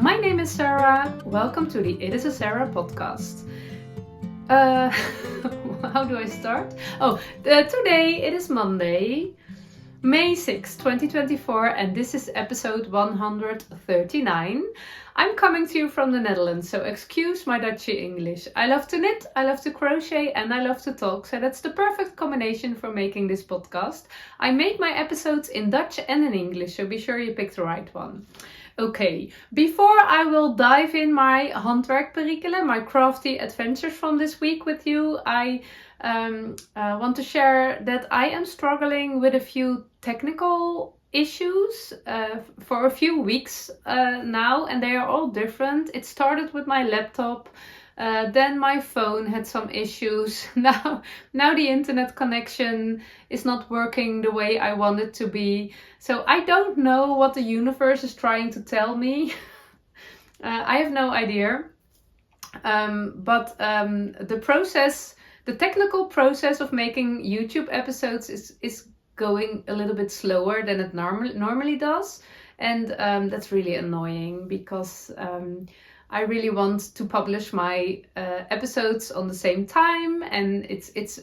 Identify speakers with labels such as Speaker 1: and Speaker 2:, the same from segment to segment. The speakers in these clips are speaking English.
Speaker 1: My name is Sarah. Welcome to the It Is a Sarah podcast. How do I start? Today it is Monday, May 6, 2024, and this is episode 139. I'm coming to you from the Netherlands, so excuse my Dutchy English. I love to knit, I love to crochet, and I love to talk, so that's the perfect combination for making this podcast. I make my episodes in Dutch and in English, so be sure you pick the right one. Okay, before I will dive in my handwerk perikelen, my crafty adventures from this week with you, I want to share that I am struggling with a few technical issues for a few weeks now, and they are all different. It started with my laptop, then my phone had some issues. Now the internet connection is not working the way I want it to be. So I don't know what the universe is trying to tell me. I have no idea. But the technical process of making YouTube episodes is going a little bit slower than it normally does. And that's really annoying because I really want to publish my episodes on the same time, and it's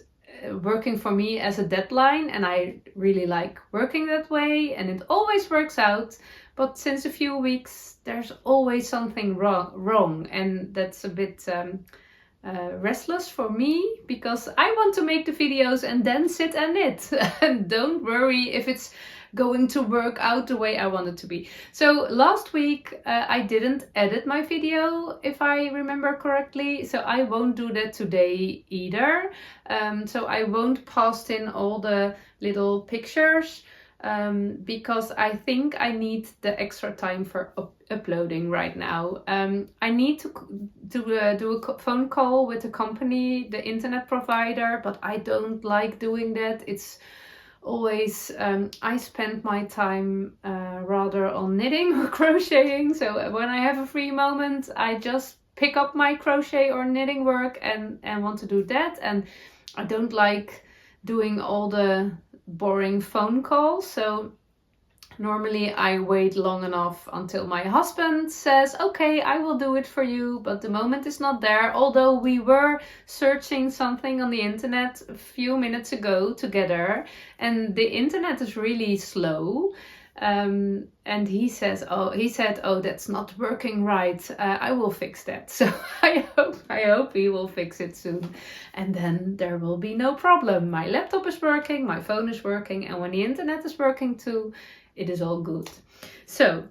Speaker 1: working for me as a deadline, and I really like working that way, and it always works out. But since a few weeks, there's always something wrong, and that's a bit restless for me because I want to make the videos and then sit and knit. And don't worry if it's going to work out the way I want it to be. So last week I didn't edit my video, if I remember correctly, so I won't do that today either. So I won't post in all the little pictures because I think I need the extra time for uploading right now. I need to do a phone call with the company, the internet provider, but I don't like doing that. It's always I spend my time rather on knitting or crocheting, so when I have a free moment I just pick up my crochet or knitting work and want to do that, and I don't like doing all the boring phone calls. So normally I wait long enough until my husband says, okay, I will do it for you, but the moment is not there. Although we were searching something on the internet a few minutes ago together, and the internet is really slow. And he said, oh, that's not working right. I will fix that. So I hope he will fix it soon. And then there will be no problem. My laptop is working, my phone is working, and when the internet is working too, it is all good. So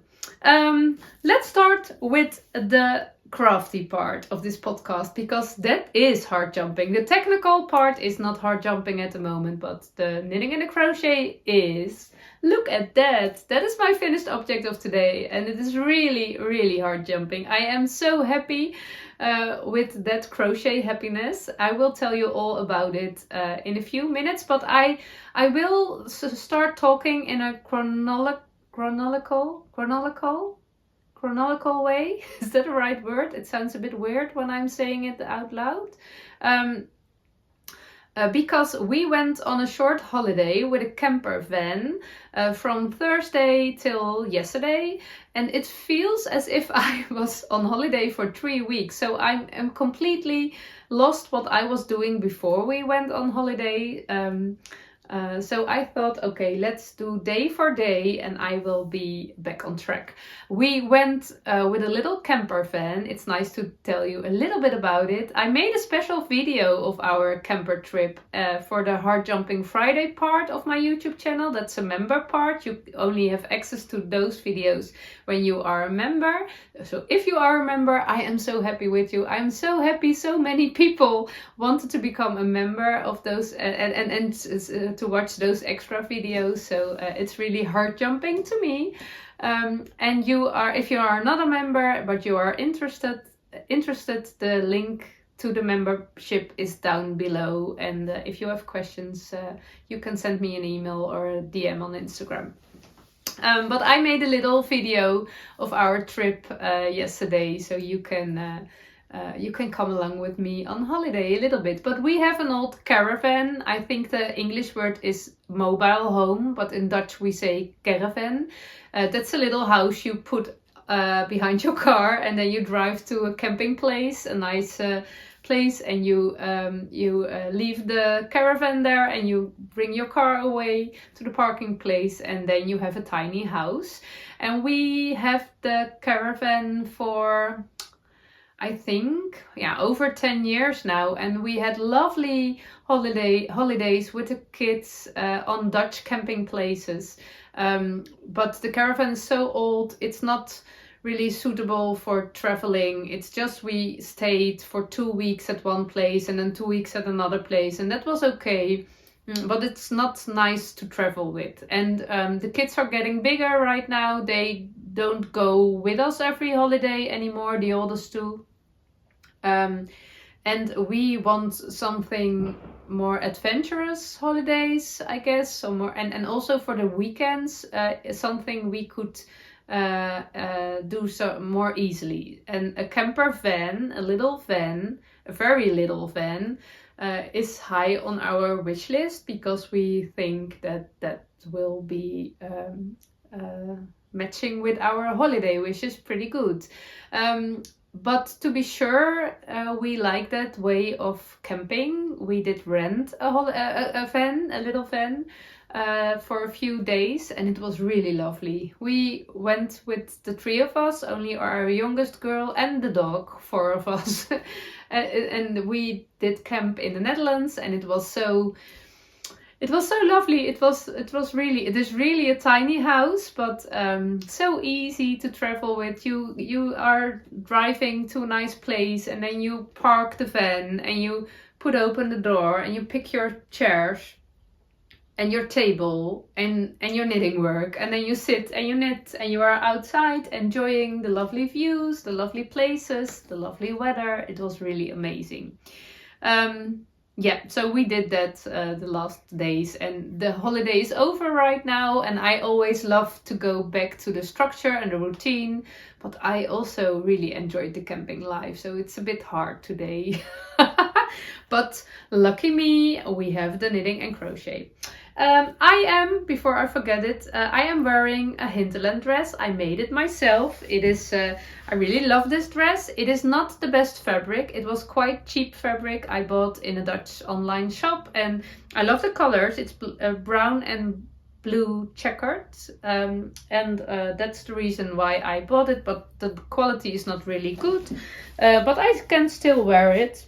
Speaker 1: let's start with the crafty part of this podcast, because that is hard jumping. The technical part is not hard jumping at the moment, but the knitting and the crochet is. Look at that. That is my finished object of today, and it is really, really hard jumping. I am so happy with that crochet happiness. I will tell you all about it in a few minutes, but I will start talking in a chronological way. Is that the right word? It sounds a bit weird when I'm saying it out loud. Because we went on a short holiday with a camper van from Thursday till yesterday, and it feels as if I was on holiday for 3 weeks. So I am completely lost what I was doing before we went on holiday. So I thought, okay, let's do day for day and I will be back on track. We went with a little camper van. It's nice to tell you a little bit about it. I made a special video of our camper trip for the Hard Jumping Friday part of my YouTube channel. That's a member part. You only have access to those videos when you are a member. So if you are a member, I am so happy with you. I'm so happy so many people wanted to become a member of those and to watch those extra videos. So it's really hard jumping to me. And if you are not a member but you are interested, the link to the membership is down below. And if you have questions, you can send me an email or a DM on Instagram. But I made a little video of our trip yesterday, so you can come along with me on holiday a little bit. But we have an old caravan. I think the English word is mobile home, but in Dutch we say caravan. That's a little house you put behind your car, and then you drive to a camping place, a nice place, and you leave the caravan there, and you bring your car away to the parking place, and then you have a tiny house. And we have the caravan for, I think, over 10 years now, and we had lovely holidays with the kids on Dutch camping places. But the caravan is so old, it's not really suitable for traveling. It's just we stayed for 2 weeks at one place and then 2 weeks at another place, and that was okay. But it's not nice to travel with. And the kids are getting bigger right now. They don't go with us every holiday anymore, the oldest two. And we want something more adventurous holidays, I guess. So more, and also for the weekends, something we could do so more easily. And a camper van, a little van, a very little van, is high on our wish list, because we think that will be matching with our holiday wishes pretty good. But to be sure, we like that way of camping. We did rent a van, a little van, for a few days, and it was really lovely. We went with the 3 of us, only our youngest girl and the dog, 4 of us. And we did camp in the Netherlands, and it was so lovely. It is really a tiny house, but so easy to travel with. You are driving to a nice place, and then you park the van, and you open the door, and you pick your chairs and your table and your knitting work, and then you sit and you knit, and you are outside enjoying the lovely views, the lovely places, the lovely weather. It was really amazing. So we did that the last days, and the holiday is over right now, and I always love to go back to the structure and the routine, but I also really enjoyed the camping life, so it's a bit hard today. But lucky me, we have the knitting and crochet. Before I forget it, I am wearing a Hinterland dress. I made it myself. It is, I really love this dress. It is not the best fabric. It was quite cheap fabric I bought in a Dutch online shop, and I love the colors. It's brown and blue checkered, and that's the reason why I bought it, but the quality is not really good, but I can still wear it.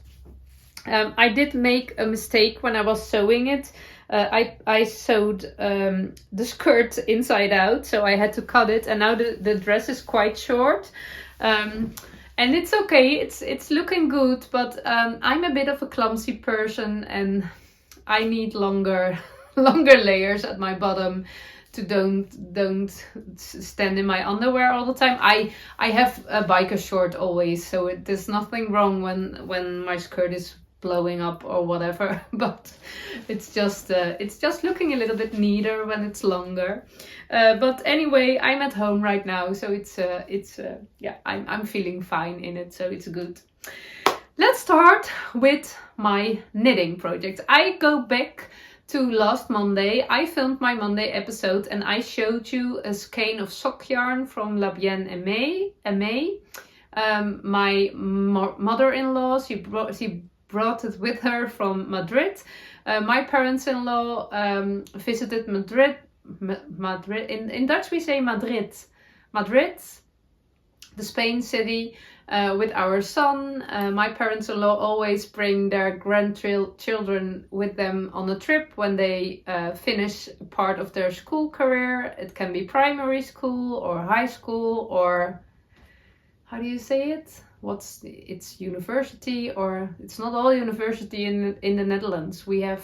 Speaker 1: I did make a mistake when I was sewing it. I sewed the skirt inside out, so I had to cut it, and now the dress is quite short. And it's okay, it's looking good, but I'm a bit of a clumsy person, and I need longer layers at my bottom to don't stand in my underwear all the time. I have a biker short always, so there's nothing wrong when my skirt is blowing up or whatever, but it's just looking a little bit neater when it's longer. But anyway, I'm at home right now, so I'm feeling fine in it, so it's good. Let's start with my knitting project. I go back to last Monday. I filmed my Monday episode, and I showed you a skein of sock yarn from La Bien Aimée. My mother-in-law, she brought it with her from Madrid. My parents-in-law visited Madrid. In Dutch we say Madrid, the Spain city, with our son. My parents-in-law always bring their grandchildren with them on a trip when they finish part of their school career. It can be primary school or high school, or how do you say it? It's university, or it's not all university in the Netherlands. We have,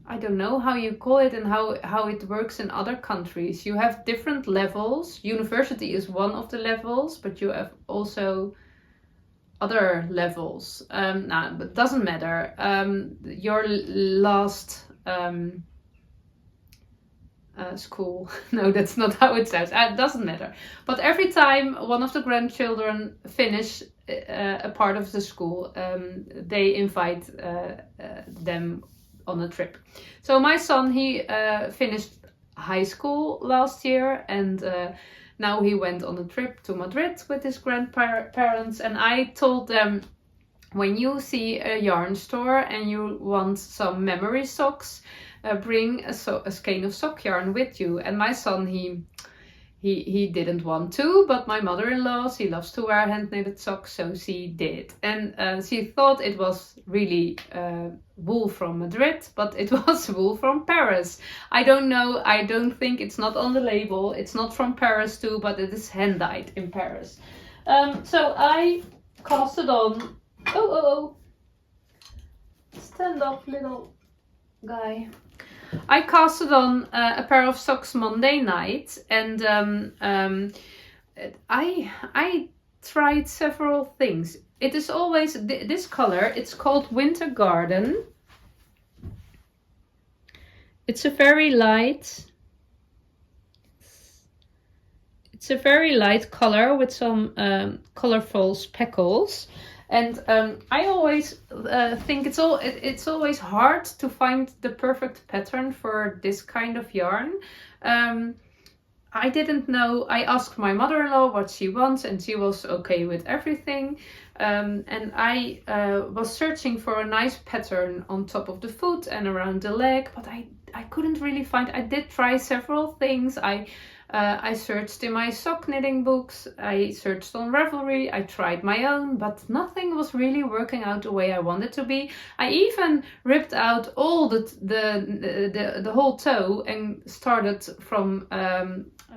Speaker 1: I don't know how you call it and how it works in other countries. You have different levels. University is one of the levels, but you have also other levels. But it doesn't matter. Your last school. No, that's not how it sounds. It doesn't matter. But every time one of the grandchildren finish a part of the school, they invite them on a trip. So my son, he finished high school last year, and now he went on a trip to Madrid with his grandparents, and I told them, when you see a yarn store and you want some memory socks, bring a skein of sock yarn with you. And my son, he didn't want to, but my mother-in-law, she loves to wear hand-knitted socks, so she did. And she thought it was really wool from Madrid, but it was wool from Paris. I don't know, I don't think, it's not on the label. It's not from Paris too, but it is hand-dyed in Paris. So I cast it on. Oh. Stand up, little guy. I casted on a pair of socks Monday night, and I tried several things. It is always this color. It's called Winter Garden. It's a very light. It's a very light color with some colorful speckles. And I always think it's always hard to find the perfect pattern for this kind of yarn. I didn't know. I asked my mother-in-law what she wants, and she was okay with everything. And I was searching for a nice pattern on top of the foot and around the leg, but I couldn't really find. I did try several things. I searched in my sock knitting books, I searched on Ravelry, I tried my own, but nothing was really working out the way I wanted to be. I even ripped out all the whole toe and started from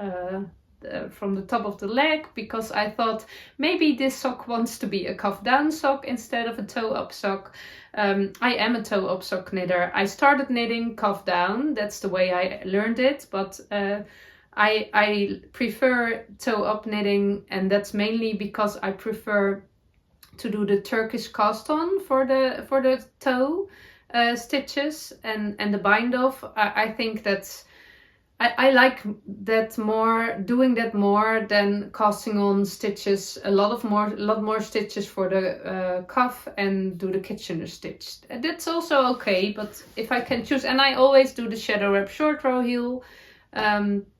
Speaker 1: the top of the leg, because I thought maybe this sock wants to be a cuff down sock instead of a toe up sock. I am a toe up sock knitter. I started knitting cuff down, that's the way I learned it, but I prefer toe up knitting, and that's mainly because I prefer to do the Turkish cast on for the toe stitches and the bind off. I think that's I like that more, doing that more than casting on stitches, a lot more stitches for the cuff and do the Kitchener stitch. That's also okay, but if I can choose, and I always do the shadow wrap short row heel.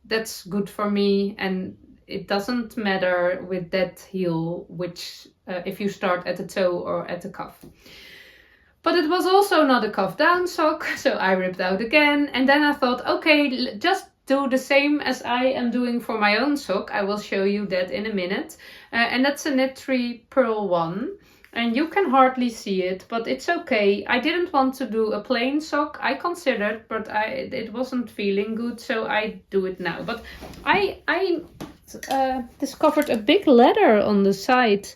Speaker 1: That's good for me, and it doesn't matter with that heel which if you start at the toe or at the cuff. But it was also not a cuff down sock, so I ripped out again, and then I thought, okay, just do the same as I am doing for my own sock. I will show you that in a minute. And that's a Knit 3 Purl 1. And you can hardly see it, but it's okay. I didn't want to do a plain sock. I considered, but it wasn't feeling good, so I do it now. But I discovered a big letter on the side.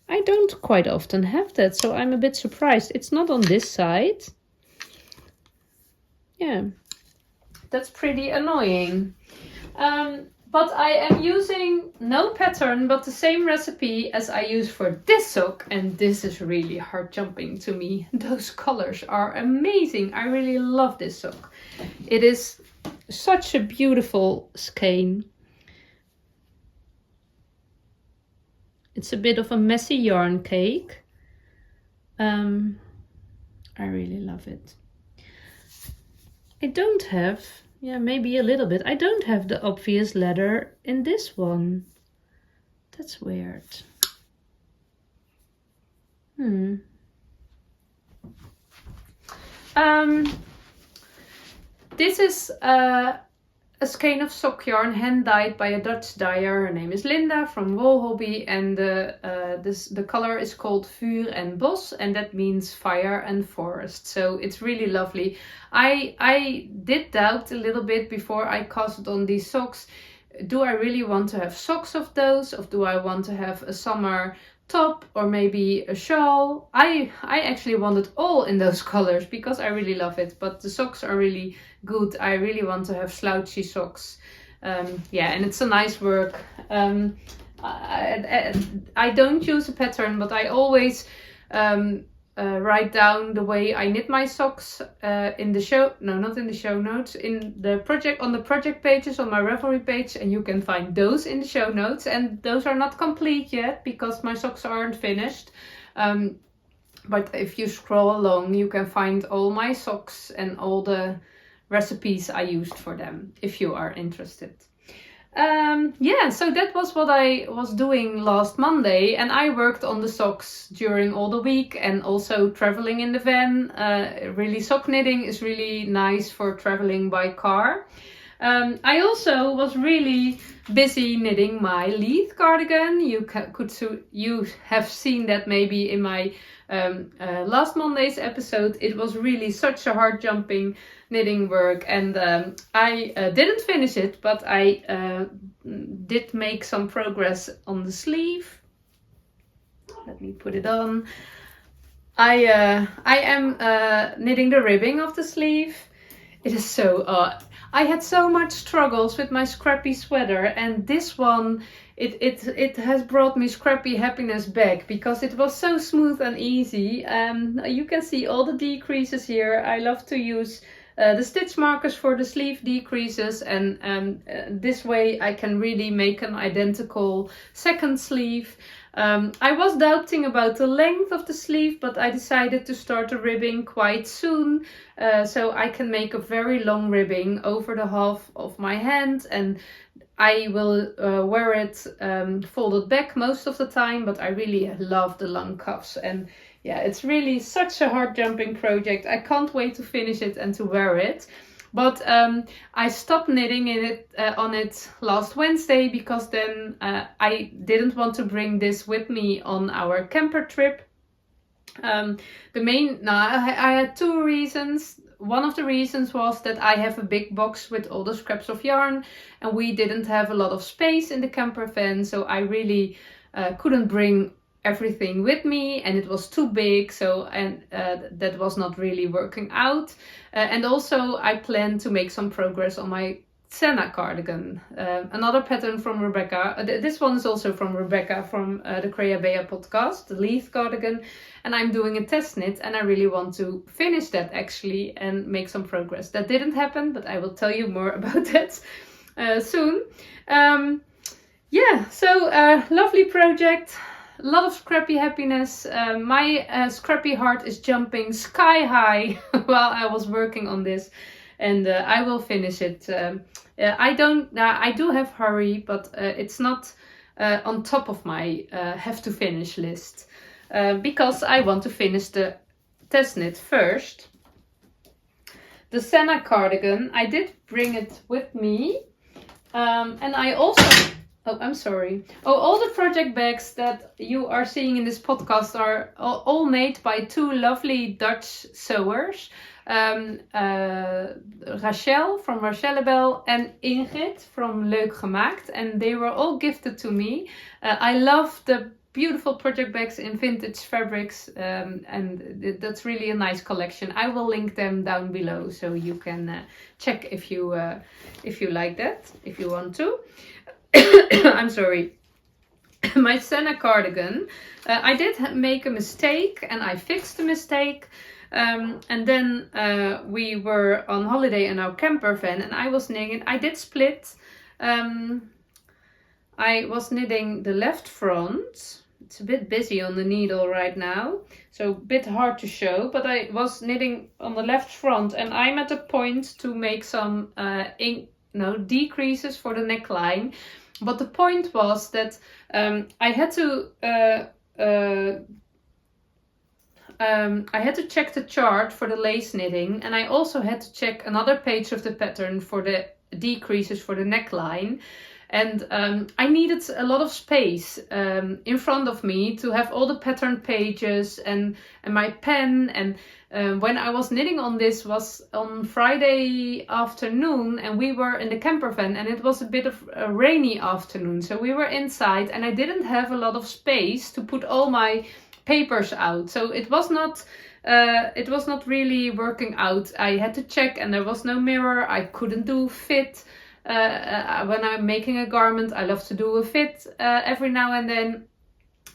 Speaker 1: I don't quite often have that, so I'm a bit surprised. It's not on this side. Yeah, that's pretty annoying. But I am using no pattern, but the same recipe as I use for this sock. And this is really heart jumping to me. Those colors are amazing. I really love this sock. It is such a beautiful skein. It's a bit of a messy yarn cake. I really love it. I don't have... Yeah, maybe a little bit. I don't have the obvious letter in this one. That's weird. This is a skein of sock yarn hand dyed by a Dutch dyer. Her name is Linda from Wool Hobby, and the color is called Vuur Bos, and that means fire and forest. So it's really lovely. I did doubt a little bit before I cast on these socks. Do I really want to have socks of those, or do I want to have a summer top or maybe a shawl? I actually wanted all in those colors because I really love it, but the socks are really good. I really want to have slouchy socks. Yeah, and it's a nice work. I don't use a pattern, but I always write down the way I knit my socks in the show, no, not in the show notes, in the project, on the project pages on my Ravelry page, and you can find those in the show notes. And those are not complete yet because my socks aren't finished. But if you scroll along, you can find all my socks and all the recipes I used for them, if you are interested. Yeah, so that was what I was doing last Monday, and I worked on the socks during all the week and also traveling in the van. Really, sock knitting is really nice for traveling by car. I also was really busy knitting my Leith cardigan. You have seen that maybe in my last Monday's episode. It was really such a hard jumping knitting work, and I didn't finish it, but I did make some progress on the sleeve. Let me put it on. I am knitting the ribbing of the sleeve. It is so I had so much struggles with my Scrappy sweater, and this one it has brought me Scrappy happiness back because it was so smooth and easy. You can see all the decreases here. I love to use the stitch markers for the sleeve decreases, and this way I can really make an identical second sleeve. I was doubting about the length of the sleeve, but I decided to start the ribbing quite soon, so I can make a very long ribbing over the half of my hand, and I will wear it folded back most of the time, but I really love the long cuffs. And yeah, it's really such a hard jumping project. I can't wait to finish it and to wear it. But I stopped knitting on it last Wednesday because then I didn't want to bring this with me on our camper trip. I had two reasons. One of the reasons was that I have a big box with all the scraps of yarn, and we didn't have a lot of space in the camper van, so I really couldn't bring everything with me, and it was too big, that was not really working out. And also I plan to make some progress on my Sanna cardigan, another pattern from Rebbeca. This one is also from Rebbeca from the Rebbeca podcast, the Leith cardigan, and I'm doing a test knit, and I really want to finish that actually and make some progress. That didn't happen, but I will tell you more about that soon. Lovely project. A lot of Scrappy happiness. My Scrappy heart is jumping sky high while I was working on this, and I will finish it. I do have hurry, but it's not on top of my have to finish list because I want to finish the test knit first. The Sanna cardigan, I did bring it with me, and I also. Oh, I'm sorry. Oh, all the project bags that you are seeing in this podcast are all made by two lovely Dutch sewers. Rachel from Rachellebel and Ingrid from Leukgemaakt. And they were all gifted to me. I love the beautiful project bags in vintage fabrics. And that's really a nice collection. I will link them down below so you can check if you like that, if you want to. I'm sorry. My Sanna cardigan, I did make a mistake and I fixed the mistake. And then we were on holiday in our camper van and I was knitting. I did split. I was knitting the left front. It's a bit busy on the needle right now, so a bit hard to show, but I was knitting on the left front and I'm at a point to make some decreases for the neckline. But the point was that I had to check the chart for the lace knitting, and I also had to check another page of the pattern for the decreases for the neckline. And I needed a lot of space in front of me to have all the pattern pages and my pen. And when I was knitting on this was on Friday afternoon, and we were in the camper van, and it was a bit of a rainy afternoon. So we were inside and I didn't have a lot of space to put all my papers out. So it was not really working out. I had to check and there was no mirror. I couldn't do fit. When I'm making a garment, I love to do a fit every now and then.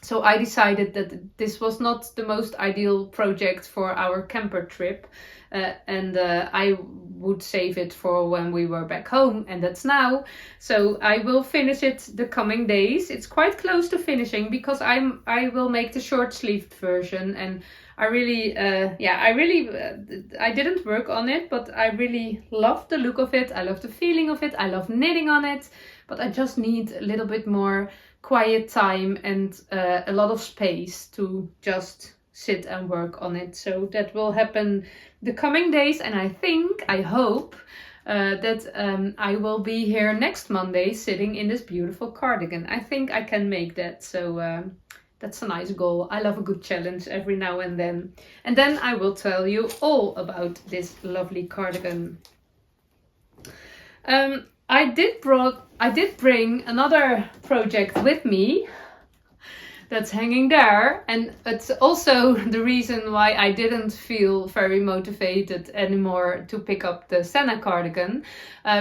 Speaker 1: So I decided that this was not the most ideal project for our camper trip. And I would save it for when we were back home, and that's now. So I will finish it the coming days. It's quite close to finishing because I will make the short sleeved version, and I didn't work on it, but I really love the look of it. I love the feeling of it. I love knitting on it. but I just need a little bit more quiet time and a lot of space to just sit and work on it. So that will happen the coming days, and I hope that I will be here next Monday sitting in this beautiful cardigan. I think I can make that, so that's a nice goal. I love a good challenge every now and then. And then I will tell you all about this lovely cardigan. I did bring another project with me that's hanging there, and it's also the reason why I didn't feel very motivated anymore to pick up the Sanna cardigan,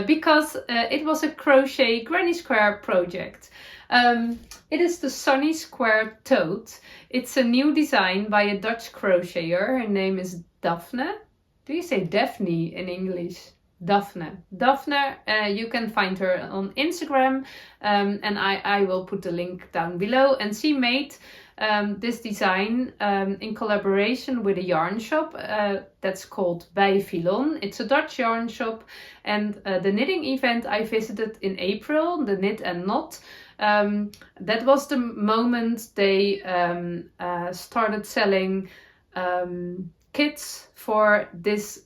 Speaker 1: because it was a crochet granny square project. It is the sunny Square Tote. It's a new design by a Dutch crocheter. Her name is Daphne. Do you say Daphne in English? Daphne. Daphne, you can find her on Instagram, and I will put the link down below. And she made this design in collaboration with a yarn shop that's called By Philon. It's a Dutch yarn shop, and the knitting event I visited in April, the Knit and Knot, that was the moment they started selling kits for this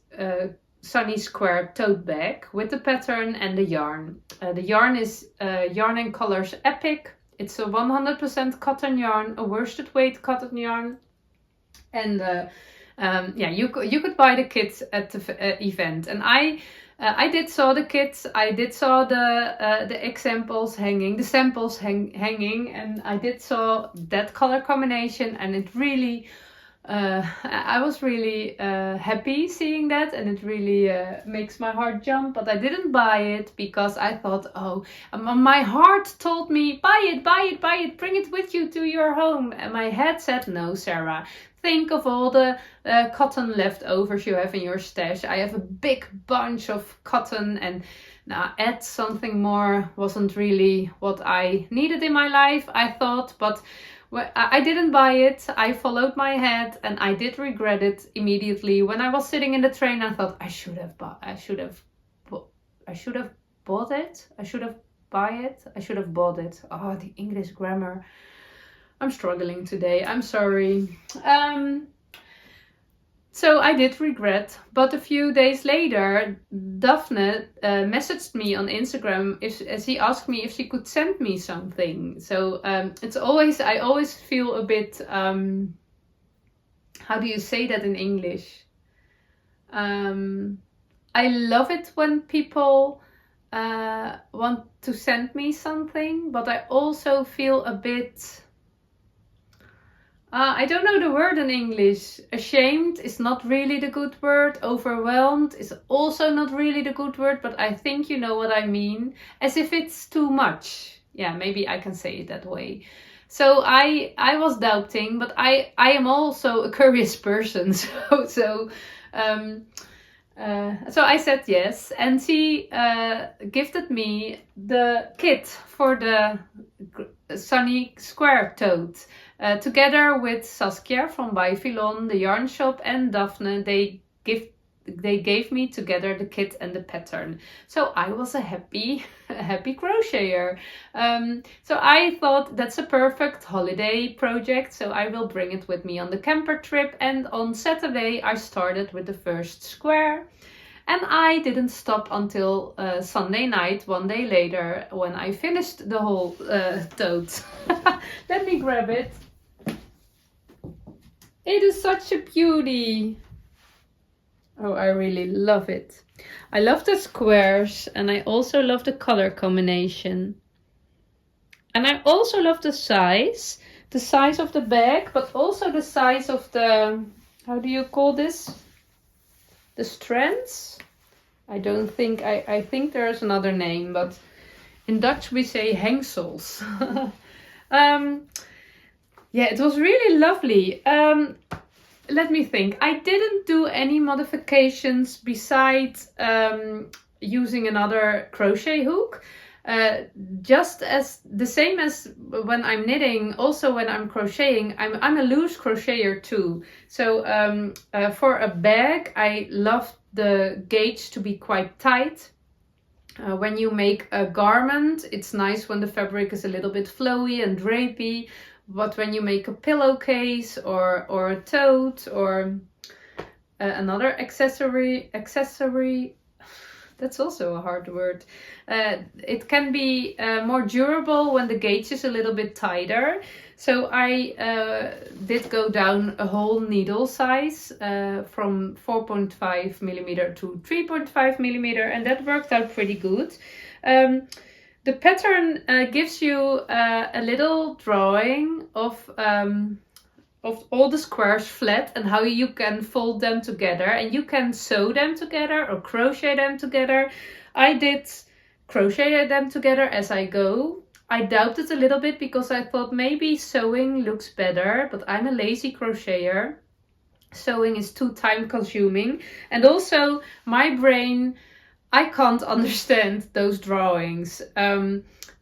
Speaker 1: sunny square tote bag with the pattern and the yarn. The yarn is Yarn and Colors Epic. It's a 100% cotton yarn, a worsted weight cotton yarn, and yeah, you could buy the kits at the event. And I did saw the kits. I did saw the examples hanging, the samples hanging, and I did saw that color combination, and it really. I was really happy seeing that, and it really makes my heart jump, but I didn't buy it because I thought, oh, my heart told me, buy it, buy it, buy it, bring it with you to your home. And my head said, no, Sarah, think of all the cotton leftovers you have in your stash. I have a big bunch of cotton, and now add something more wasn't really what I needed in my life, I thought, but I didn't buy it. I followed my head, and I did regret it immediately. When I was sitting in the train, I thought I should have bought it. I should have bought it. Oh, the English grammar. I'm struggling today. I'm sorry. So I did regret, but a few days later, Daphne messaged me on Instagram as he asked me if she could send me something. So I always feel a bit, how do you say that in English? I love it when people want to send me something, but I also feel a bit... I don't know the word in English. Ashamed is not really the good word. Overwhelmed is also not really the good word, but I think you know what I mean. As if it's too much. Yeah, maybe I can say it that way. So I was doubting, but I am also a curious person. So I said yes, and she gifted me the kit for the sunny square tote. Together with Saskia from By Philon, the yarn shop, and Daphne, they gave me together the kit and the pattern. So I was a happy crocheter. So I thought that's a perfect holiday project, so I will bring it with me on the camper trip. And on Saturday I started with the first square. And I didn't stop until Sunday night, one day later, when I finished the whole tote. Let me grab it. It is such a beauty. Oh, I really love it. I love the squares, and I also love the color combination. And I also love the size of the bag, but also the size of the, how do you call this? The strands? I think there's another name, but in Dutch we say hangsels. Yeah, it was really lovely. Let me think. I didn't do any modifications besides using another crochet hook. Just as the same as when I'm knitting, also when I'm crocheting, I'm a loose crocheter too. So for a bag, I love the gauge to be quite tight. When you make a garment, it's nice when the fabric is a little bit flowy and drapey. But when you make a pillowcase or a tote or another accessory, that's also a hard word. It can be more durable when the gauge is a little bit tighter. So I did go down a whole needle size from 4.5 millimeter to 3.5 millimeter, and that worked out pretty good. The pattern gives you a little drawing of all the squares flat and how you can fold them together, and you can sew them together or crochet them together. I did crochet them together as I go. I doubted a little bit because I thought maybe sewing looks better, but I'm a lazy crocheter. Sewing is too time consuming, and also my brain, I can't understand those drawings.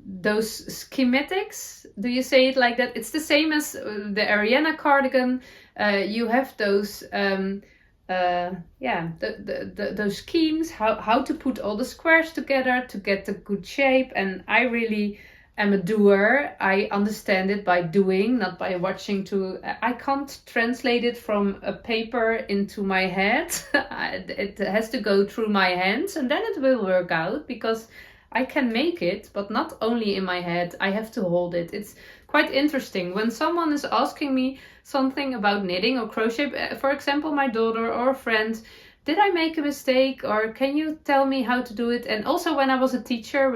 Speaker 1: Those schematics, do you say it like that? It's the same as the Ariana cardigan. You have those those schemes, how to put all the squares together to get the good shape, and I really am a doer. I understand it by doing, not by watching. I can't translate it from a paper into my head. It has to go through my hands, and then it will work out, because I can make it, but not only in my head, I have to hold it. It's quite interesting. When someone is asking me something about knitting or crochet, for example, my daughter or a friend, did I make a mistake, or can you tell me how to do it? And also when I was a teacher,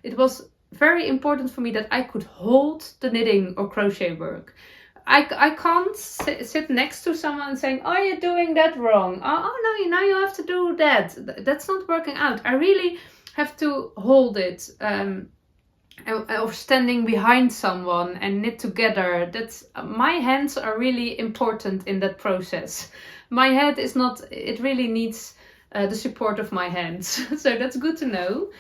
Speaker 1: it was very important for me that I could hold the knitting or crochet work. I can't sit next to someone and saying, oh, you're doing that wrong. Oh no, now you have to do that. That's not working out. I really have to hold it, or standing behind someone and knit together. My hands are really important in that process. My head is not, it really needs the support of my hands. So that's good to know.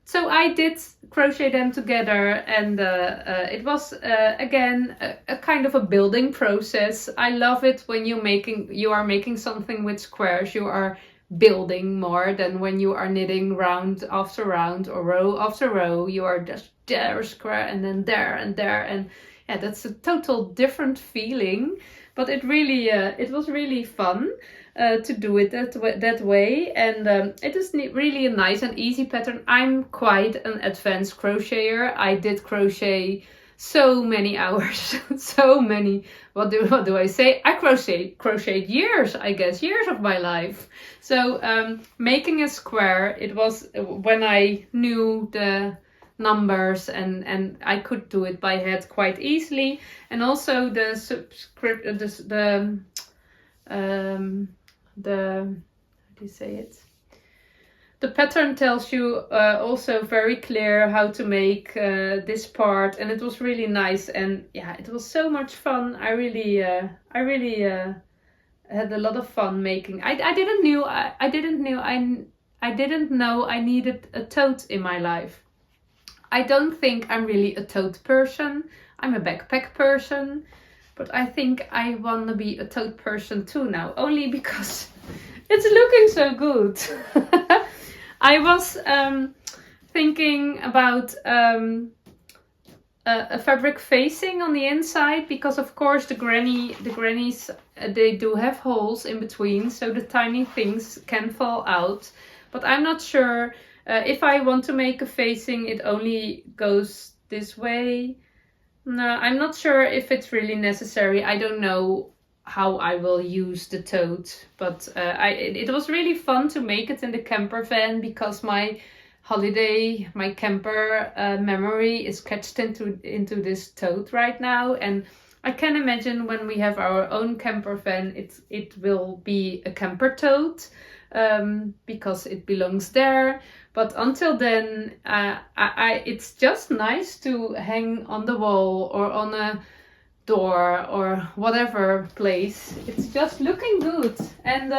Speaker 1: So I did crochet them together, and it was again a kind of a building process. I love it when you are making something with squares. You are building more than when you are knitting round after round or row after row. You are just there a square and then there and there, and yeah, that's a total different feeling. But it really it was really fun to do it that way, and it is really a nice and easy pattern. I'm quite an advanced crocheter. I did crochet so many hours, so many. What do I say? I crocheted years, I guess, years of my life. So making a square, it was when I knew the numbers, and I could do it by head quite easily, and also the subscript, how do you say it? The pattern tells you also very clear how to make this part, and it was really nice, and yeah, it was so much fun. I really had a lot of fun making. I didn't know I needed a tote in my life. I don't think I'm really a tote person. I'm a backpack person. But I think I want to be a tote person too now, only because it's looking so good. I was thinking about a fabric facing on the inside, because of course the grannies, they do have holes in between, so the tiny things can fall out. But I'm not sure if I want to make a facing, it only goes this way. No, I'm not sure if it's really necessary. I don't know how I will use the tote, but it was really fun to make it in the camper van, because my camper memory is catched into this tote right now, and I can imagine when we have our own camper van, it will be a camper tote, because it belongs there. But until then, it's just nice to hang on the wall or on a door or whatever place. It's just looking good. And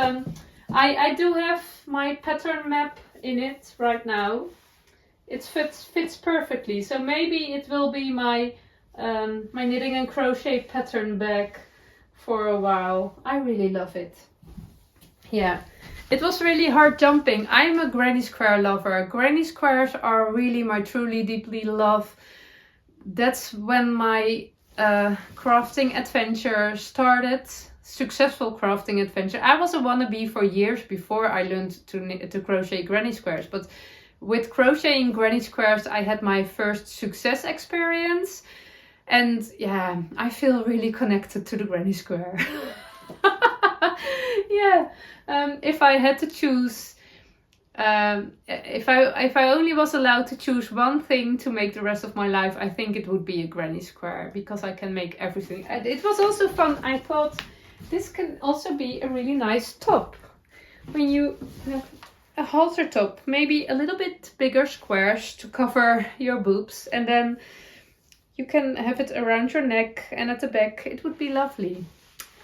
Speaker 1: I do have my pattern map in it right now. It fits perfectly. So maybe it will be my knitting and crochet pattern bag for a while. I really love it. Yeah. it was really hard jumping. I'm a granny square lover. Granny squares are really my truly deeply love. That's when my crafting adventure started. Successful crafting adventure. I was a wannabe for years before I learned to crochet granny squares, but with crocheting granny squares I had my first success experience, and yeah, I feel really connected to the granny square. Yeah, if I had to choose, if I only was allowed to choose one thing to make the rest of my life, I think it would be a granny square, because I can make everything. And it was also fun. I thought this can also be a really nice top when you have a halter top, maybe a little bit bigger squares to cover your boobs, and then you can have it around your neck and at the back. It would be lovely.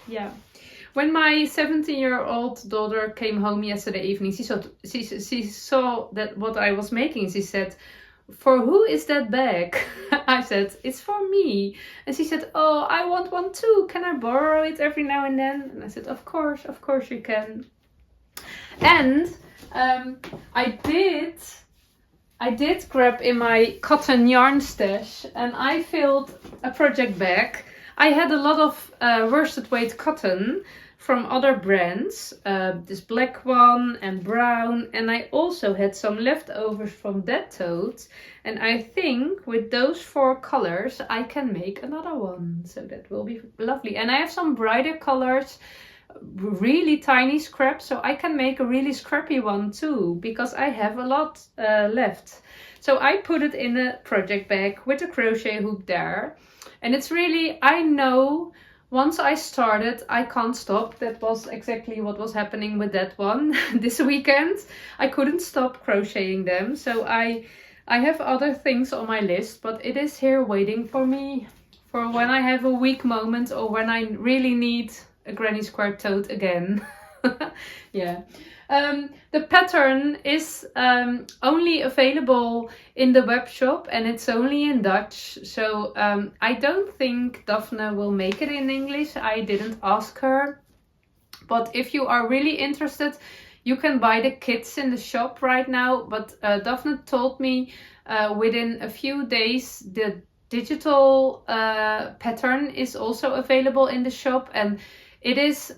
Speaker 1: Yeah. When my 17-year-old daughter came home yesterday evening, she saw that what I was making. She said, "For who is that bag?" I said, "It's for me." And she said, "Oh, I want one too. Can I borrow it every now and then?" And I said, of course you can. And I did grab in my cotton yarn stash, and I filled a project bag. I had a lot of worsted weight cotton from other brands, this black one and brown, and I also had some leftovers from that tote, and I think with those 4 colors I can make another one, so that will be lovely. And I have some brighter colors, really tiny scraps, so I can make a really scrappy one too, because I have a lot left. So I put it in a project bag with a crochet hook there, and it's really, I know once I started, I can't stop. That was exactly what was happening with that one this weekend. I couldn't stop crocheting them. So I have other things on my list, but it is here waiting for me for when I have a weak moment or when I really need a granny square tote again. Yeah. The pattern is only available in the web shop, and it's only in Dutch. So I don't think Daphne will make it in English. I didn't ask her. But if you are really interested, you can buy the kits in the shop right now. But Daphne told me within a few days the digital pattern is also available in the shop, and it is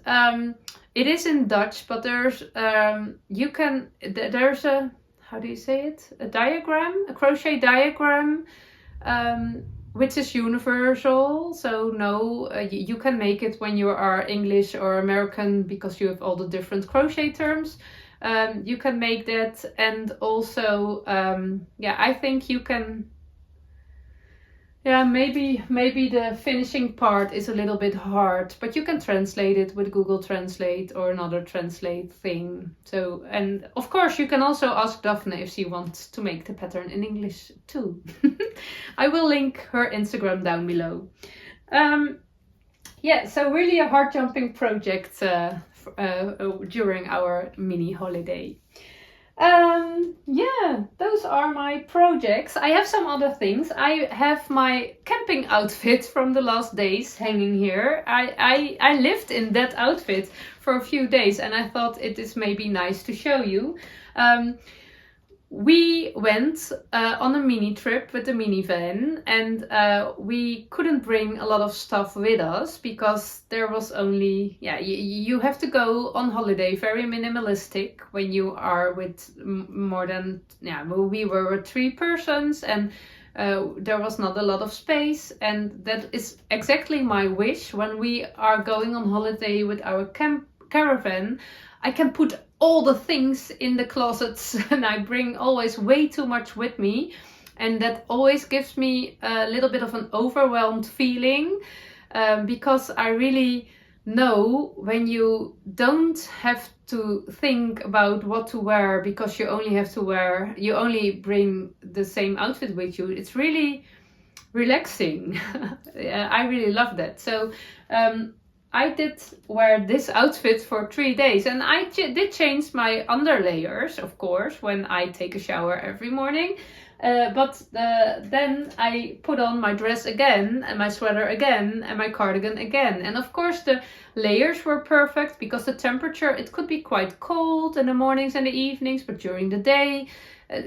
Speaker 1: in Dutch, but there's there's a, how do you say it? A diagram, a crochet diagram, which is universal. So no, you can make it when you are English or American, because you have all the different crochet terms. You can make that, and also, yeah, I think you can. Yeah, maybe the finishing part is a little bit hard, but you can translate it with Google Translate or another translate thing. So, and of course you can also ask Daphne if she wants to make the pattern in English too. I will link her Instagram down below. Yeah, so really a hard jumping project during our mini holiday. Yeah, those are my projects. I have some other things. I have my camping outfit from the last days hanging here. I lived in that outfit for a few days, and I thought it is maybe nice to show you. We went on a mini trip with the minivan, and we couldn't bring a lot of stuff with us because there was only, yeah, you have to go on holiday very minimalistic when you are with more than, yeah, we were with 3 persons, and there was not a lot of space, and that is exactly my wish. When we are going on holiday with our caravan, I can put all the things in the closets, and I bring always way too much with me, and that always gives me a little bit of an overwhelmed feeling, because I really know when you don't have to think about what to wear because you only bring the same outfit with you. It's really relaxing. I really love that. So I did wear this outfit for 3 days, and I did change my underlayers, of course, when I take a shower every morning. But then I put on my dress again, and my sweater again, and my cardigan again. And of course the layers were perfect because the temperature, it could be quite cold in the mornings and the evenings, but during the day,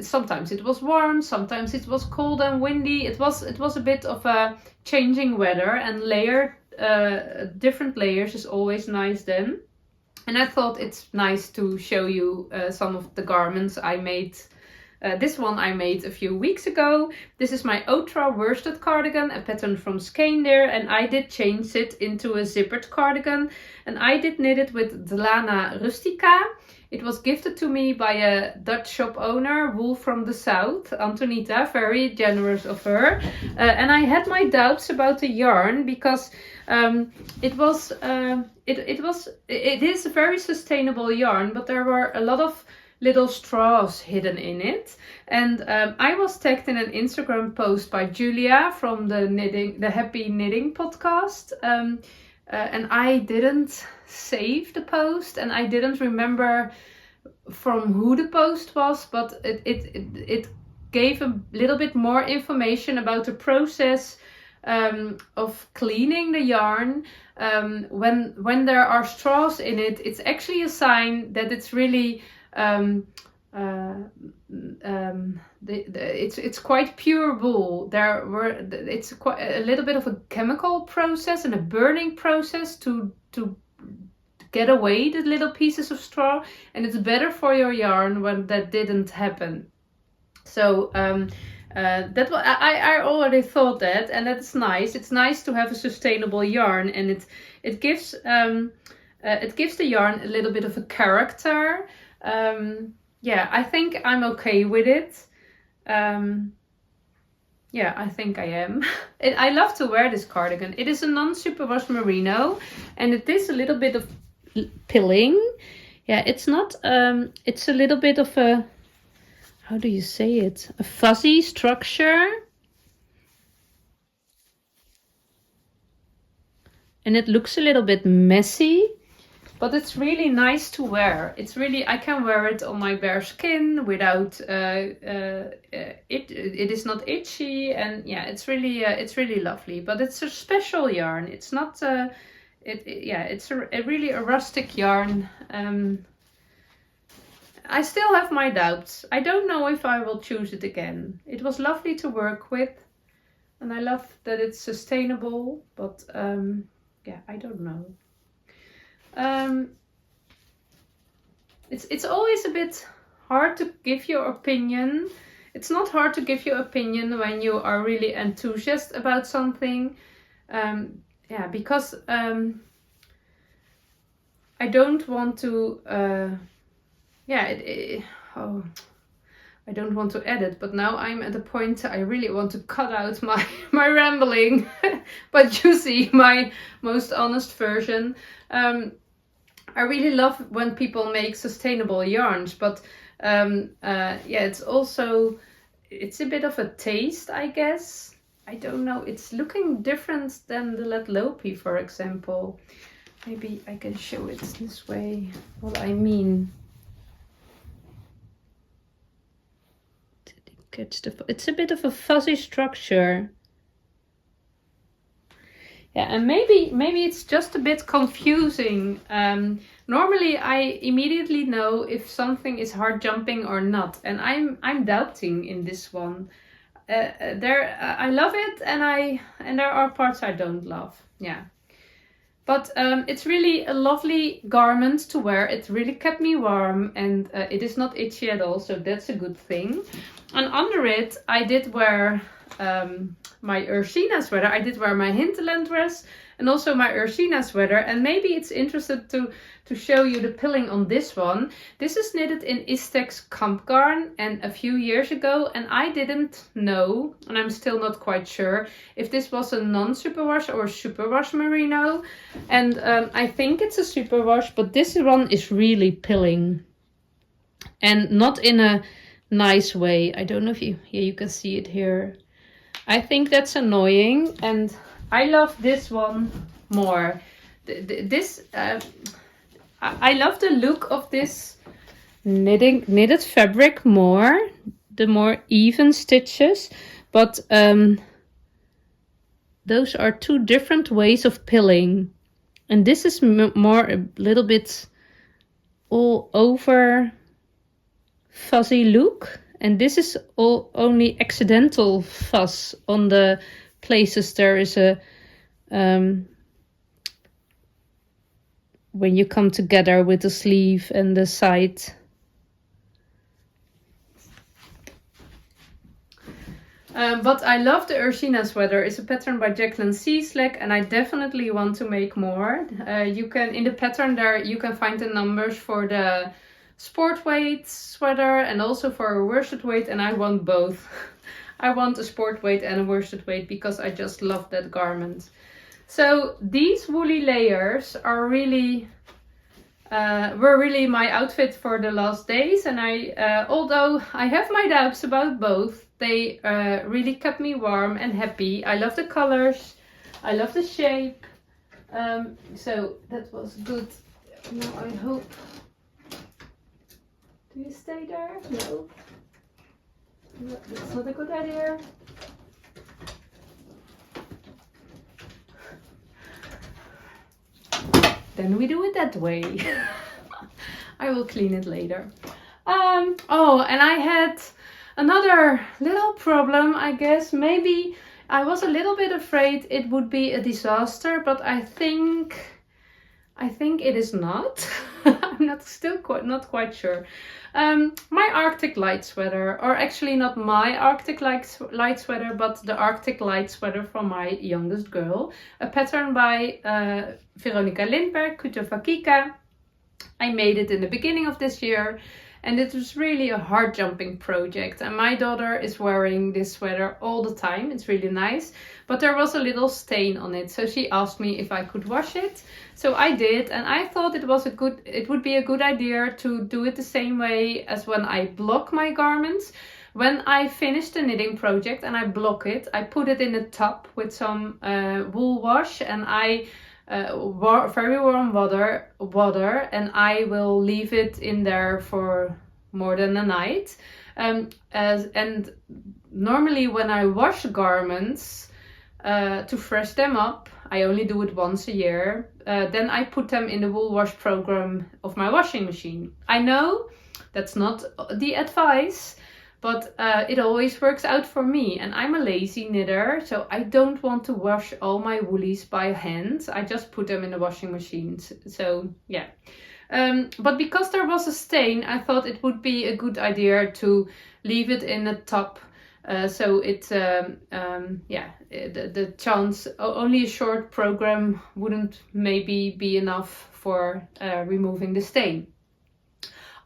Speaker 1: sometimes it was warm, sometimes it was cold and windy. It was a bit of a changing weather, and different layers is always nice then. And I thought it's nice to show you some of the garments I made. This one I made a few weeks ago. This is my Otra worsted cardigan, a pattern from Skeindeer, and I did change it into a zippered cardigan, and I did knit it with the lana rustica. It was gifted to me by a Dutch shop owner, Wool from the South, Antonita, very generous of her. And I had my doubts about the yarn because it is a very sustainable yarn, but there were a lot of little straws hidden in it. And I was tagged in an Instagram post by Julia from the Happy Knitting podcast. And I didn't save the post, and I didn't remember from who the post was, but it gave a little bit more information about the process of cleaning the yarn. When there are straws in it, it's actually a sign that it's really it's quite pure wool. It's quite a little bit of a chemical process and a burning process to get away the little pieces of straw, and it's better for your yarn when that didn't happen. So that I already thought that, and that's nice. It's nice to have a sustainable yarn, and it gives the yarn a little bit of a character. Yeah, I think I'm okay with it. Yeah, I think I am. I love to wear this cardigan. It is a non-superwash merino, and it is a little bit of pilling. Yeah, it's not, it's a little bit of a, how do you say it? A fuzzy structure. And it looks a little bit messy, but it's really nice to wear. It's really, I can wear it on my bare skin without, it is not itchy, and yeah, it's really lovely. But it's a special yarn. It's not, it's really a rustic yarn. I still have my doubts. I don't know if I will choose it again. It was lovely to work with, and I love that it's sustainable, but yeah, I don't know. It's always a bit hard to give your opinion. It's not hard to give your opinion when you are really enthusiastic about something. Yeah, because I don't want to. I don't want to edit, but now I'm at a point I really want to cut out my rambling. But you see my most honest version. I really love when people make sustainable yarns, but yeah, it's a bit of a taste, I guess. I don't know, it's looking different than the Let Lopi, for example. Maybe I can show it this way, what I mean. It's a bit of a fuzzy structure. Yeah, and maybe it's just a bit confusing. Normally I immediately know if something is hard jumping or not, and I'm doubting in this one. I love it, and there are parts I don't love. Yeah. But it's really a lovely garment to wear. It really kept me warm, and it is not itchy at all, so that's a good thing. And under it, I did wear my Ursina sweater. I did wear my Hinterland dress and also my Ursina sweater. And maybe it's interesting to show you the pilling on this one. This is knitted in Istex Camp Garn and a few years ago. And I didn't know, and I'm still not quite sure, if this was a non-superwash or superwash merino. And I think it's a superwash, but this one is really pilling. And not in a nice way. I don't know if you can see it here. I think that's annoying, and I love this one more. I love the look of this knitted fabric more the more even stitches, but those are two different ways of pilling. And this is more a little bit all over fuzzy look. And this is all only accidental fuzz on the places there is a when you come together with the sleeve and the side. But I love the Ursina sweater. It's a pattern by Jacqueline Cieslak, and I definitely want to make more. You can, in the pattern there, you can find the numbers for the sport weight sweater and also for a worsted weight, and I want both. I want a sport weight and a worsted weight because I just love that garment. So these woolly layers are really were really my outfit for the last days, and I although I have my doubts about both, they really kept me warm and happy. I love the colors, I love the shape, so that was good. Now I hope. Do you stay there? No, that's not a good idea. Then we do it that way. I will clean it later. Oh, and I had another little problem, I guess. Maybe I was a little bit afraid it would be a disaster, but I think it is not. I'm not quite sure. My Arctic light sweater, or actually not my Arctic light sweater, but the Arctic light sweater from my youngest girl. A pattern by Veronika Lindberg, Vakika. I made it in the beginning of this year, and it was really a heart jumping project. And my daughter is wearing this sweater all the time. It's really nice, but there was a little stain on it, so she asked me if I could wash it. So I did, and I thought it would be a good idea to do it the same way as when I block my garments. When I finish the knitting project and I block it, I put it in a tub with some wool wash, and I very warm water, and I will leave it in there for more than a night. And normally when I wash garments to fresh them up, I only do it once a year. Then I put them in the wool wash program of my washing machine. I know that's not the advice, but it always works out for me, and I'm a lazy knitter, so I don't want to wash all my woolies by hand. I just put them in the washing machine. So yeah. But because there was a stain, I thought it would be a good idea to leave it in a tub. So it, the chance, only a short program wouldn't maybe be enough for removing the stain.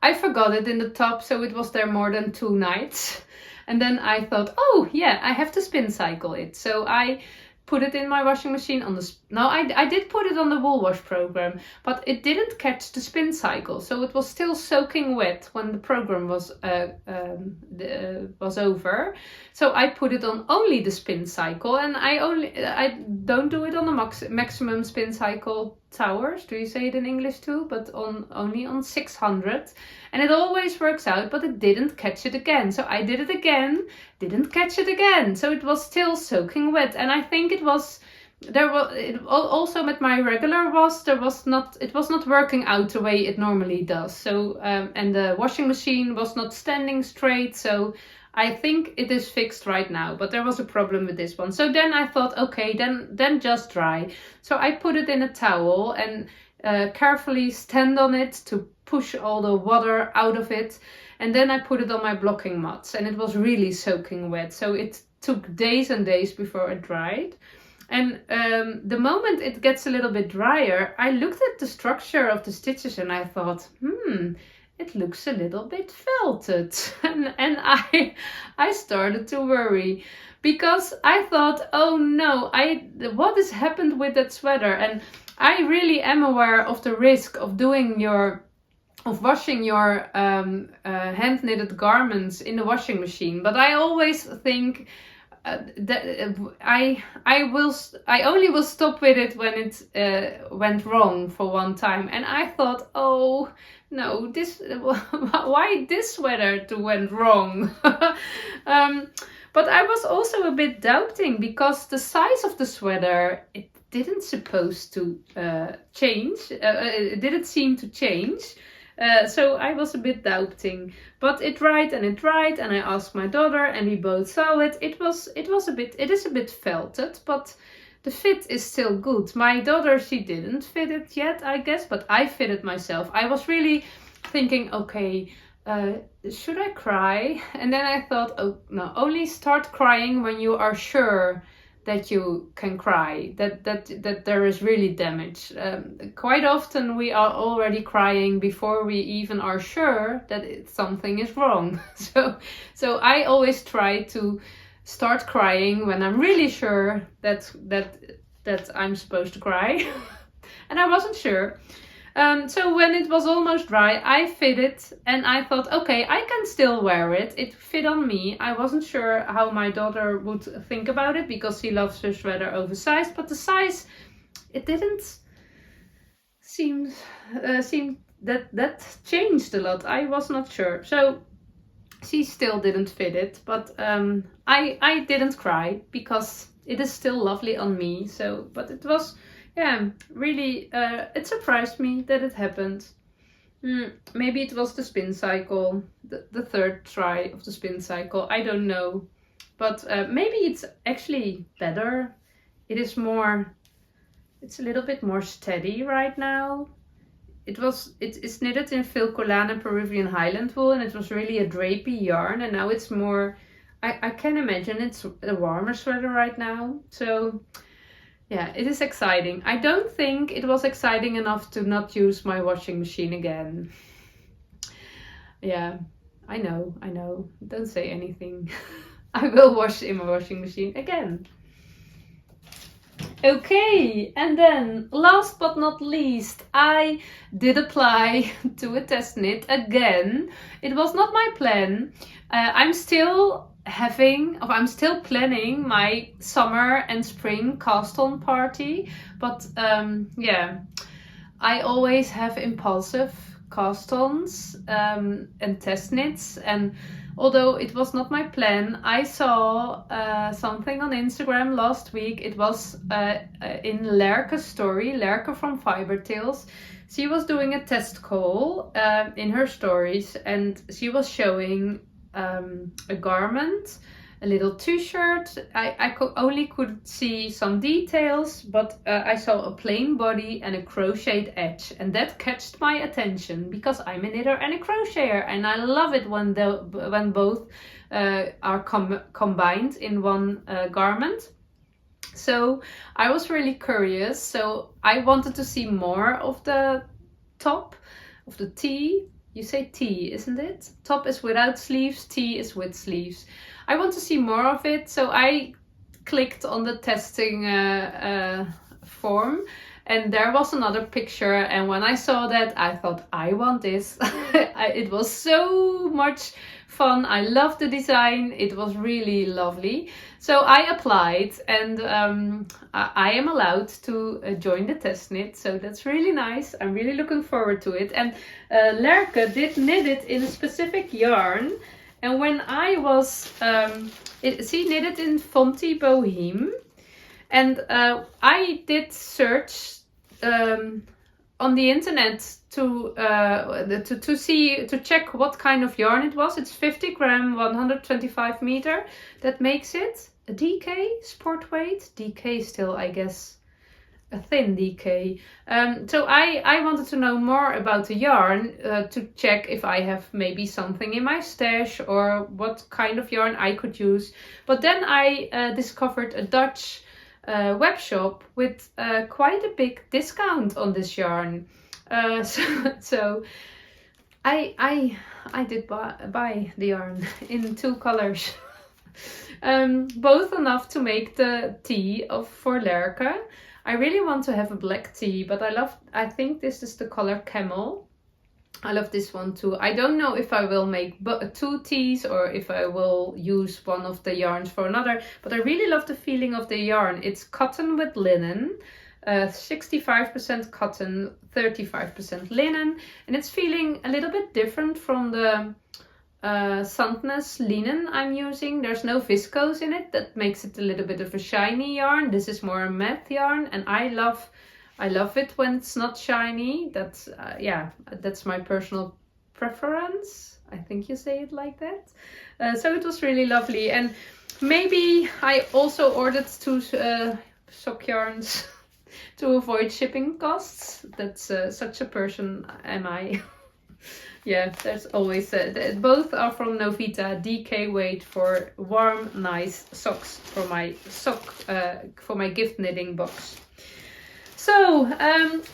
Speaker 1: I forgot it in the tub, so it was there more than 2 nights. And then I thought, oh yeah, I have to spin cycle it. So I put it in my washing machine on the... No, I did put it on the wool wash program, but it didn't catch the spin cycle. So it was still soaking wet when the program was over. So I put it on only the spin cycle, and I don't do it on the maximum spin cycle towers. Do you say it in English too? But only on 600. And it always works out, but it didn't catch it again. So I did it again, didn't catch it again. So it was still soaking wet. And I think it was also with my regular wash, it was not working out the way it normally does. So and the washing machine was not standing straight. So I think it is fixed right now, but there was a problem with this one. So then I thought, okay, then just dry. So I put it in a towel and carefully stand on it to push all the water out of it. And then I put it on my blocking mats, and it was really soaking wet. So it took days and days before it dried. And the moment it gets a little bit drier, I looked at the structure of the stitches and I thought, it looks a little bit felted. and I started to worry, because I thought, oh no, what has happened with that sweater? And I really am aware of the risk of washing your hand knitted garments in the washing machine. But I always think, I only will stop with it when it went wrong for one time, and I thought, oh no, this why this sweater went wrong. But I was also a bit doubting because the size of the sweater, it didn't supposed to change. It didn't seem to change. So I was a bit doubting, but it dried, and I asked my daughter, and we both saw it. It is a bit felted, but the fit is still good. My daughter, she didn't fit it yet, I guess, but I fit it myself. I was really thinking, okay, should I cry? And then I thought, oh no, only start crying when you are sure that you can cry, that there is really damage. Quite often we are already crying before we even are sure that something is wrong. So I always try to start crying when I'm really sure that I'm supposed to cry. And I wasn't sure. So when it was almost dry, I fit it, and I thought, okay, I can still wear it. It fit on me. I wasn't sure how my daughter would think about it because she loves her sweater oversized, but the size, it didn't seem that changed a lot. I was not sure. So she still didn't fit it, but I didn't cry because it is still lovely on me. So, but it was, yeah, really, it surprised me that it happened. Maybe it was the spin cycle, the third try of the spin cycle. I don't know. But maybe it's actually better. It's a little bit more steady right now. It's knitted in Filcolan and Peruvian Highland wool, and it was really a drapey yarn, and now it's more, I can imagine it's a warmer sweater right now. So yeah, it is exciting. I don't think it was exciting enough to not use my washing machine again. Yeah, I know. Don't say anything. I will wash in my washing machine again. Okay, and then last but not least, I did apply to a test knit again. It was not my plan. I'm still planning my summer and spring cast-on party, but yeah, I always have impulsive cast-ons and test knits, and although it was not my plan, I saw something on Instagram last week. It was in Lerke's story, Lerke from Fiber Tales. She was doing a test call in her stories, and she was showing a garment, a little t-shirt. I only could see some details, but I saw a plain body and a crocheted edge, and that catched my attention because I'm a knitter and a crocheter, and I love it when both are combined in one garment. So I was really curious, so I wanted to see more of the top, of the tee. You say tee, isn't it? Top is without sleeves, tee is with sleeves. I want to see more of it, so I clicked on the testing form, and there was another picture, and when I saw that, I thought, I want this. It was so much fun. I loved the design. It was really lovely. So I applied, and I am allowed to join the test knit, so that's really nice. I'm really looking forward to it. And Lerke did knit it in a specific yarn, and when I was, she knit it in Fonty Boheme, and I did search on the internet to check what kind of yarn it was. It's 50 gram, 125 meter. That makes it a DK sport weight. DK still, I guess, a thin DK. So I wanted to know more about the yarn to check if I have maybe something in my stash or what kind of yarn I could use. But then I discovered a Dutch web shop with quite a big discount on this yarn. So I did buy the yarn in 2 colors. Both enough to make the tee for Lerke. I really want to have a black tee, but I think this is the color Camel. I love this one too. I don't know if I will make 2 tees or if I will use one of the yarns for another, but I really love the feeling of the yarn. It's cotton with linen, 65% cotton, 35% linen, and it's feeling a little bit different from the Sandnes linen I'm using. There's no viscose in it, that makes it a little bit of a shiny yarn. This is more a matte yarn, and I love it when it's not shiny. That's that's my personal preference. I think you say it like that. So it was really lovely, and maybe I also ordered 2 sock yarns to avoid shipping costs. That's such a person am I. Yeah, there's always both are from Novita, DK weight for warm, nice socks for my for my gift knitting box. So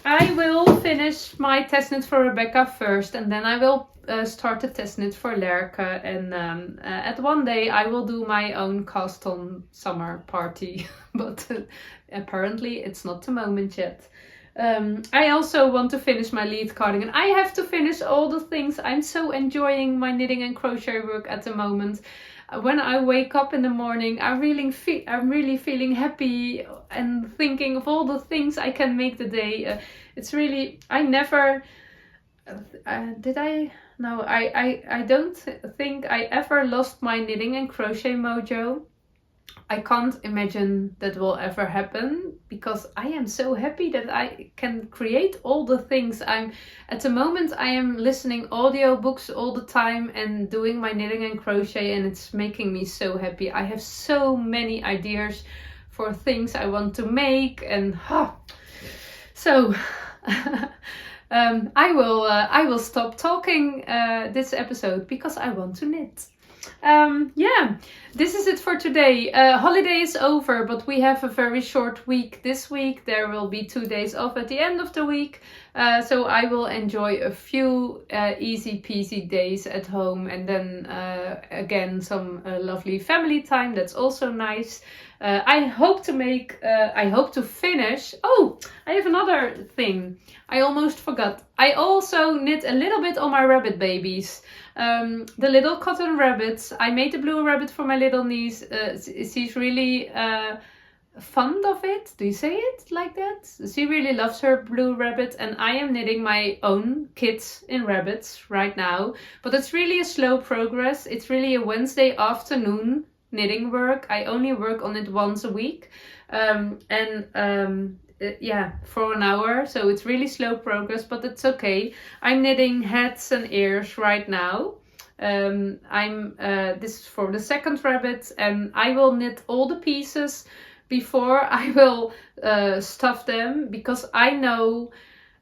Speaker 1: I will finish my test knit for Rebbeca first, and then I will start the test knit for Leukgemaakt, and at one day I will do my own cast on summer party, but apparently it's not the moment yet. I also want to finish my Leith cardigan. I have to finish all the things. I'm so enjoying my knitting and crochet work at the moment. When I wake up in the morning, I'm really feeling happy and thinking of all the things I can make the day. It's really, I never, no, I don't think I ever lost my knitting and crochet mojo. I can't imagine that will ever happen, because I am so happy that I can create all the things. At the moment I am listening audiobooks all the time and doing my knitting and crochet, and it's making me so happy. I have so many ideas for things I want to make, and so I will stop talking this episode because I want to knit. Yeah, this is it for today. Holiday is over, but we have a very short week this week. There will be 2 days off at the end of the week, so I will enjoy a few easy peasy days at home, and then again some lovely family time. That's also nice. I hope to finish. Oh, I have another thing. I almost forgot. I also knit a little bit on my rabbit babies. The little cotton rabbits. I made a blue rabbit for my little niece. She's really fond of it. Do you say it like that? She really loves her blue rabbit, and I am knitting my own kits in rabbits right now. But it's really a slow progress. It's really a Wednesday afternoon knitting work. I only work on it once a week. Yeah, for an hour, so it's really slow progress, but it's okay. I'm knitting heads and ears right now. This is for the second rabbit, and I will knit all the pieces before I will stuff them, because I know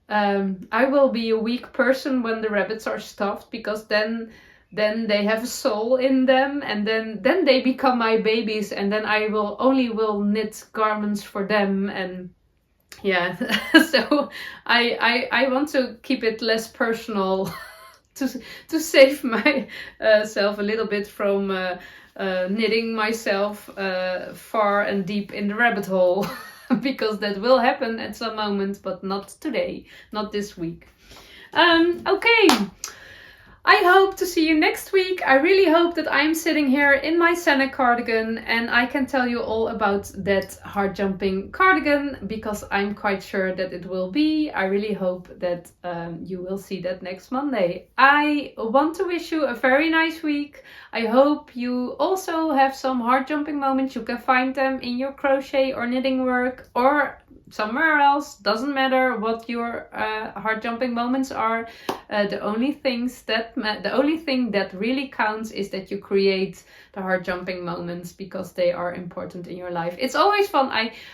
Speaker 1: I will be a weak person when the rabbits are stuffed, because then they have a soul in them, and then they become my babies, and then I will knit garments for them. And yeah, so I want to keep it less personal to save myself a little bit from knitting myself far and deep in the rabbit hole, because that will happen at some moment, but not today, not this week. Okay. I hope to see you next week. I really hope that I'm sitting here in my Sanna cardigan and I can tell you all about that hard jumping cardigan, because I'm quite sure that it will be. I really hope that you will see that next Monday. I want to wish you a very nice week. I hope you also have some hard jumping moments. You can find them in your crochet or knitting work or somewhere else. Doesn't matter what your hard jumping moments are. The only thing that really counts is that you create the hard jumping moments, because they are important in your life. It's always fun.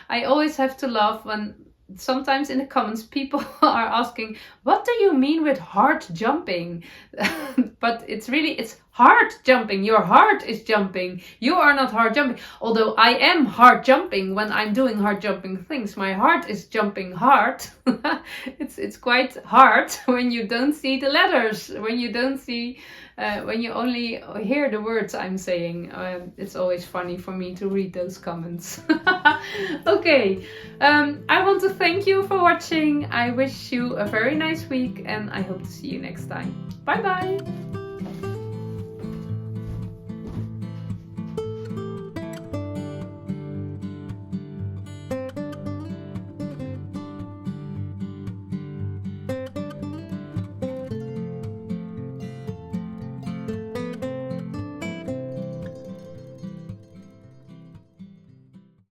Speaker 1: I always have to laugh when sometimes in the comments people are asking, what do you mean with hard jumping? But it's heart jumping. Your heart is jumping. You are not heart jumping. Although I am heart jumping when I'm doing heart jumping things. My heart is jumping hard. It's quite hard when you don't see the letters. When you don't see, when you only hear the words I'm saying. It's always funny for me to read those comments. Okay, I want to thank you for watching. I wish you a very nice week and I hope to see you next time. Bye bye!